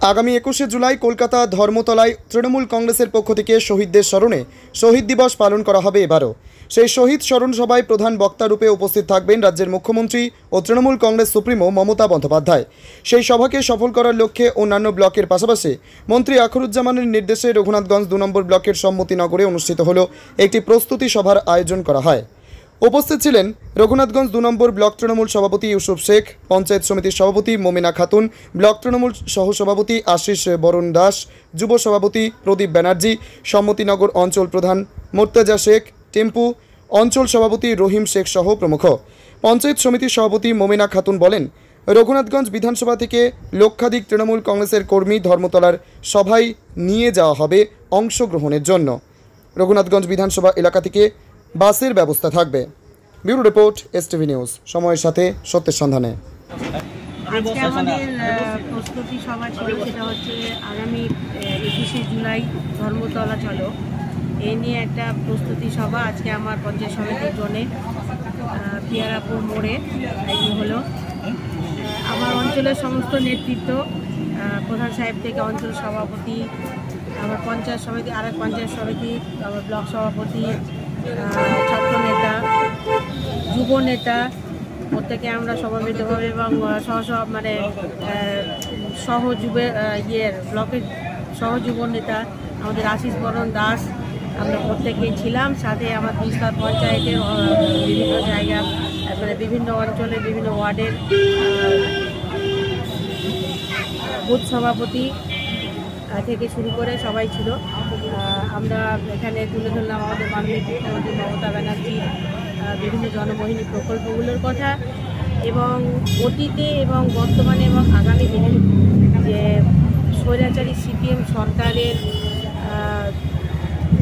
আগামী 21শে জুলাই কলকাতা ধর্মতলায় তৃণমূল কংগ্রেসের পক্ষ থেকে শহীদদের স্মরণে শহীদ দিবস পালন করা হবে এবারও। সেই শহীদ স্মরণ সভায় প্রধান বক্তা রূপে উপস্থিত থাকবেন রাজ্যের মুখ্যমন্ত্রী ও তৃণমূল কংগ্রেস সুপ্রিমো মমতা বন্দ্যোপাধ্যায়। সেই সভাকে সফল করার লক্ষ্যে অন্যান্য ব্লকের পাশাপাশি মন্ত্রী আখরুজ্জামানের নির্দেশে রঘুনাথগঞ্জ 2 নম্বর ব্লকের সম্মতিনগরে অনুষ্ঠিত হল একটি প্রস্তুতি সভার আয়োজন করা হয়। উপস্থিত ছিলেন রঘুনাথগঞ্জ 2 নম্বর ব্লক তৃণমূল সভাপতি ইউসুফ শেখ, পঞ্চায়েত সমিতির সভাপতি মমিনা খাতুন, ব্লক তৃণমূল সহসভাপতি আশিস বরুণ দাস, যুব সভাপতি প্রদীপ ব্যানার্জি, সম্মতিনগর অঞ্চল প্রধান মোর্তাজা শেখ, টেম্পু অঞ্চল সভাপতি রহিম শেখ সহ প্রমুখ। পঞ্চায়েত সমিতির সভাপতি মমিনা খাতুন বলেন, রঘুনাথগঞ্জ বিধানসভা থেকে লক্ষাধিক তৃণমূল কংগ্রেসের কর্মী ধর্মতলার সভায় নিয়ে যাওয়া হবে অংশগ্রহণের জন্য। রঘুনাথগঞ্জ বিধানসভা এলাকা থেকে বাসের ব্যবস্থা থাকবে। ব্যুরো রিপোর্ট, এসটিভি নিউজ, সময়ের সাথে সত্যের সন্ধানে। আজকে আমাদের প্রস্তুতি সভা ছিল, সেটা হচ্ছে আগামী 21শে জুলাই ধর্মতলা চলো, এই নিয়ে একটা প্রস্তুতি সভা আজকে আমার পঞ্চায়েত সমিতির জন্যে পিয়ারাপুর মোড়ে হলো। আমার অঞ্চলের সমস্ত নেতৃত্ব, প্রধান সাহেব থেকে অঞ্চল সভাপতি, আমার পঞ্চায়েত সমিতি, আরেক পঞ্চায়েত সমিতি, আমার ব্লক সভাপতি, ছাত্র নেতা, যুব নেতা, প্রত্যেকে আমরা সমবেতভাবে এবং ব্লকের সহযুব নেতা আমাদের আশিস বরণ দাস, আমরা প্রত্যেকেই ছিলাম। সাথে আমার তিস্তার পঞ্চায়েতের বিভিন্ন জায়গা, বিভিন্ন অঞ্চলের বিভিন্ন ওয়ার্ডের বুথ সভাপতি থেকে শুরু করে সবাই ছিল। আমরা এখানে তুলে ধরলাম আমাদের মাননীয় মুখ্যমন্ত্রী মমতা ব্যানার্জির বিভিন্ন জনমোহিনী প্রকল্পগুলোর কথা এবং অতীতে এবং বর্তমানে এবং আগামী দিনে যে স্বৈরাচারী সিপিএম সরকারের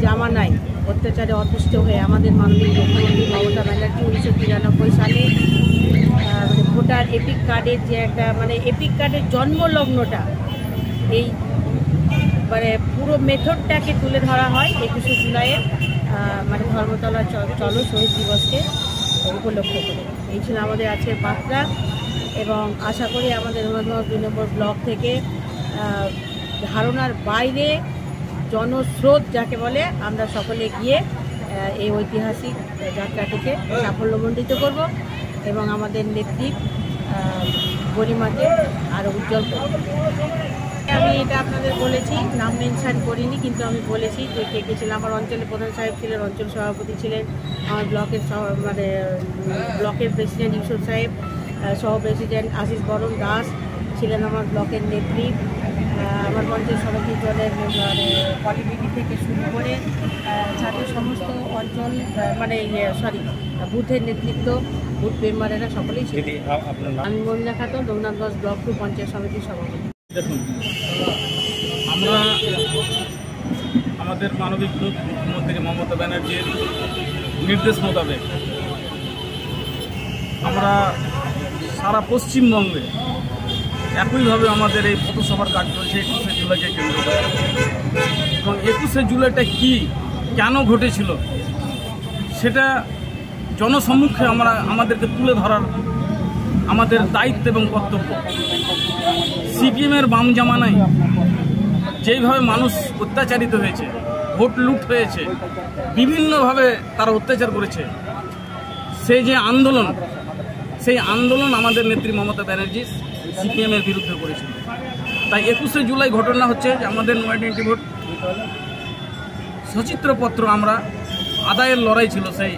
জামানায় অত্যাচারে অতিষ্ঠ হয়ে আমাদের মাননীয় মুখ্যমন্ত্রী মমতা ব্যানার্জি 1993 সালে ভোটার এপিক কার্ডের যে একটা এপিক কার্ডের জন্মলগ্নটা, এই পুরো মেথডটাকে তুলে ধরা হয় 21শে জুলাইয়ের ধর্মতলা চলো শহীদ দিবসকে উপলক্ষ করে। এই ছিল আমাদের আজকের বার্তা এবং আশা করি আমাদের রঘুনাথগঞ্জ 2 নম্বর ব্লক থেকে ধারণার বাইরে জনস্রোত যাকে বলে, আমরা সকলে গিয়ে এই ঐতিহাসিক যাত্রাটিকে সাফল্যমণ্ডিত করব এবং আমাদের নেত্রীর গরিমাকে আরও উজ্জ্বল করব। আমি এটা আপনাদের বলেছি, নাম মেনশন করিনি, কিন্তু আমি বলেছি যে কে কে ছিলেন। আমার অঞ্চলের প্রধান সাহেব ছিলেন, অঞ্চল সভাপতি ছিলেন, আমার ব্লকের ব্লকের প্রেসিডেন্ট ইউসুফ সাহেব, সহ প্রেসিডেন্ট আশিস বরণ দাস ছিলেন, আমার ব্লকের নেত্রী, আমার পঞ্চায়েত সমিতির দলের পলিটিকি থেকে শুরু করে সাথে সমস্ত অঞ্চল বুথের নেতৃত্ব, বুথ মেম্বারেরা সকলেই ছিলেন। আমি মমিনা খাতুন, রঘুনাথগঞ্জ ব্লক 2 পঞ্চায়েত সমিতির সভাপতি। দেখুন, আমরা আমাদের মানবিক মুখ্যমন্ত্রী মমতা ব্যানার্জির নির্দেশ মোতাবেক আমরা সারা পশ্চিমবঙ্গে একইভাবে আমাদের এই পথসভার কাজ চলছে 21শে জুলাইকে কেন্দ্র করে। এবং 21শে জুলাইটা কী, কেন ঘটেছিল, সেটা জনসম্মুখে আমাদেরকে তুলে ধরার আমাদের দায়িত্ব এবং কর্তব্য। সিপিএমের বাম জামানায় যেইভাবে মানুষ অত্যাচারিত হয়েছে, ভোট লুট হয়েছে, বিভিন্নভাবে তারা অত্যাচার করেছে, সেই যে আন্দোলন, সেই আন্দোলন আমাদের নেত্রী মমতা ব্যানার্জি সিপিএমের বিরুদ্ধে করেছিল। তাই 21শে জুলাই ঘটনা হচ্ছে যে আমাদের নো আইডেন্টি ভোট সচিত্রপত্র আমরা আদায়ের লড়াই ছিল। সেই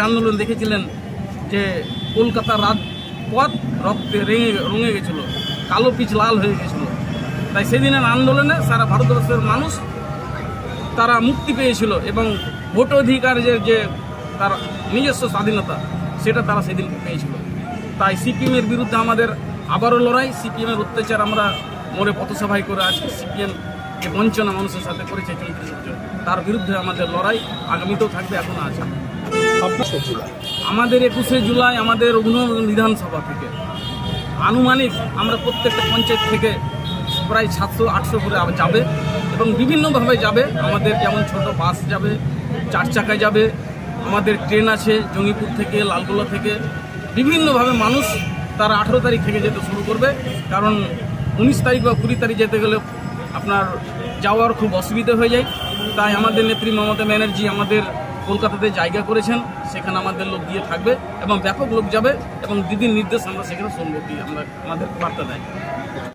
আন্দোলন দেখেছিলেন যে কলকাতার রাজপথ রক্তে রঙে গেছিল, কালো পিচ লাল হয়ে গেছিল। তাই সেদিনের আন্দোলনে সারা ভারতবর্ষের মানুষ তারা মুক্তি পেয়েছিল এবং ভোট অধিকার যে তার নিজস্ব স্বাধীনতা, সেটা তারা সেদিন পেয়েছিল। তাই সিপিএমের বিরুদ্ধে আমাদের আবারও লড়াই। সিপিএমের অত্যাচার আমরা মোড়ে পথসভায় করে আজকে সিপিএম যে বঞ্চনা মানুষের সাথে করেছে 34 বছর, তার বিরুদ্ধে আমাদের লড়াই আগামীতেও থাকবে, এখনো আছে। আমাদের 21শে জুলাই আমাদের রঘুনাথগঞ্জ বিধানসভা থেকে আনুমানিক আমরা প্রত্যেকটা পঞ্চায়েত থেকে প্রায় 700-800 করে যাবে এবং বিভিন্নভাবে যাবে। আমাদের যেমন ছোট বাস যাবে, 4 চাকায় যাবে, আমাদের ট্রেন আছে জঙ্গিপুর থেকে, লালগোলা থেকে, বিভিন্নভাবে মানুষ তারা 18 তারিখ থেকে যেতে শুরু করবে। কারণ 19 তারিখ বা 20 তারিখ যেতে গেলে আপনার যাওয়ার খুব অসুবিধা হয়ে যায়। তাই আমাদের নেত্রী মমতা ব্যানার্জি আমাদের কলকাতাতে জায়গা করেছেন, সেখানে আমাদের লোক গিয়ে থাকবে এবং ব্যাপক লোক যাবে এবং দিদির নির্দেশ আমরা সেখানে শুনবো কি আমরা আমাদের বার্তা দেয়।